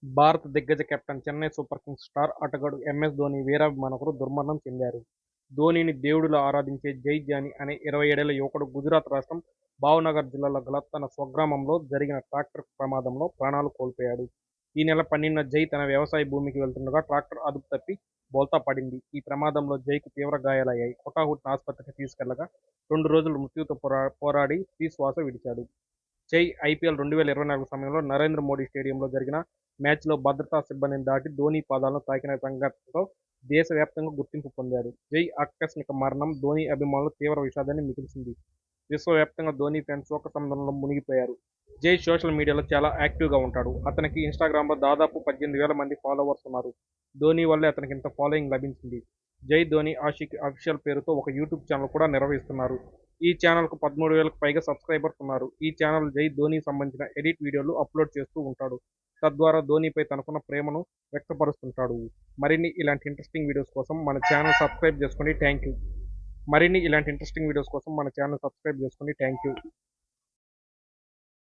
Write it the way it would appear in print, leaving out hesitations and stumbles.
భారత దిగ్గజ captain, Chennai super Kings star ఆటగాడు ఎంఎస్ ధోనీ వీరాభిమానులు దుర్మరణం చెందారు. ధోనీని దేవుడిలా ఆరాధించే జై జానీ అనే 27 ఏళ్ల యువకుడు గుజరాత్ రాష్ట్రం భావనగర్ జిల్లాలో గల తన స్వగ్రామంలో జరిగిన ట్రాక్టర్ ప్రమాదంలో ప్రాణాలు కోల్పోయాడు. ఈ నెల 12న జై తన వ్యవసాయ భూమికి వెళ్తుండగా ట్రాక్టర్ అదుపు తప్పి బోల్తా పడింది. ఈ ప్రమాదంలో జైకు తీవ్ర గాయాలయ్యాయి. హుటాహుటిన ఆసుపత్రికి తీసుకెళ్లగా 2 రోజులు మృత్యువుతో పోరాడి తుది శ్వాస విడిచాడు. జై ఐపీఎల్ 2024 సమయంలో నరేంద్ర మోడీ స్టేడియంలో జరిగిన మ్యాచ్లో భద్రతా సిబ్బందిని దాటి ధోనీ పాదాలను తాకిన సంఘటనతో దేశవ్యాప్తంగా గుర్తింపు పొందాడు. జై ఆకస్మిక మరణం ధోనీ అభిమానులు తీవ్ర విషాదాన్ని మిగిల్చింది. విశ్వవ్యాప్తంగా ధోనీ ఫ్యాన్స్ శోకసంద్రంలో మునిగిపోయారు. జై సోషల్ మీడియాలో చాలా యాక్టివ్గా ఉంటాడు. అతనికి ఇన్స్టాగ్రామ్లో దాదాపు 18,000 మంది ఫాలోవర్స్ ఉన్నారు. ధోనీ వల్లే అతనికి ఇంత ఫాలోయింగ్ లభించింది. జై ధోనీ ఆషిక్ అఫీషియల్ పేరుతో ఒక యూట్యూబ్ ఛానల్ కూడా నిర్వహిస్తున్నారు. ఈ ఛానల్కు 13,000కు పైగా సబ్స్క్రైబర్స్ ఉన్నారు. ఈ ఛానల్ జై ధోనీకి సంబంధించిన ఎడిట్ వీడియోలు అప్లోడ్ చేస్తూ ఉంటాడు. తద్వారా ధోనీపై తనకున్న ప్రేమను వ్యక్తపరుస్తుంటాడు. మరిన్ని ఇలాంటి ఇంట్రెస్టింగ్ వీడియోస్ కోసం మన ఛానల్ సబ్స్క్రైబ్ చేసుకోండి. Thank you.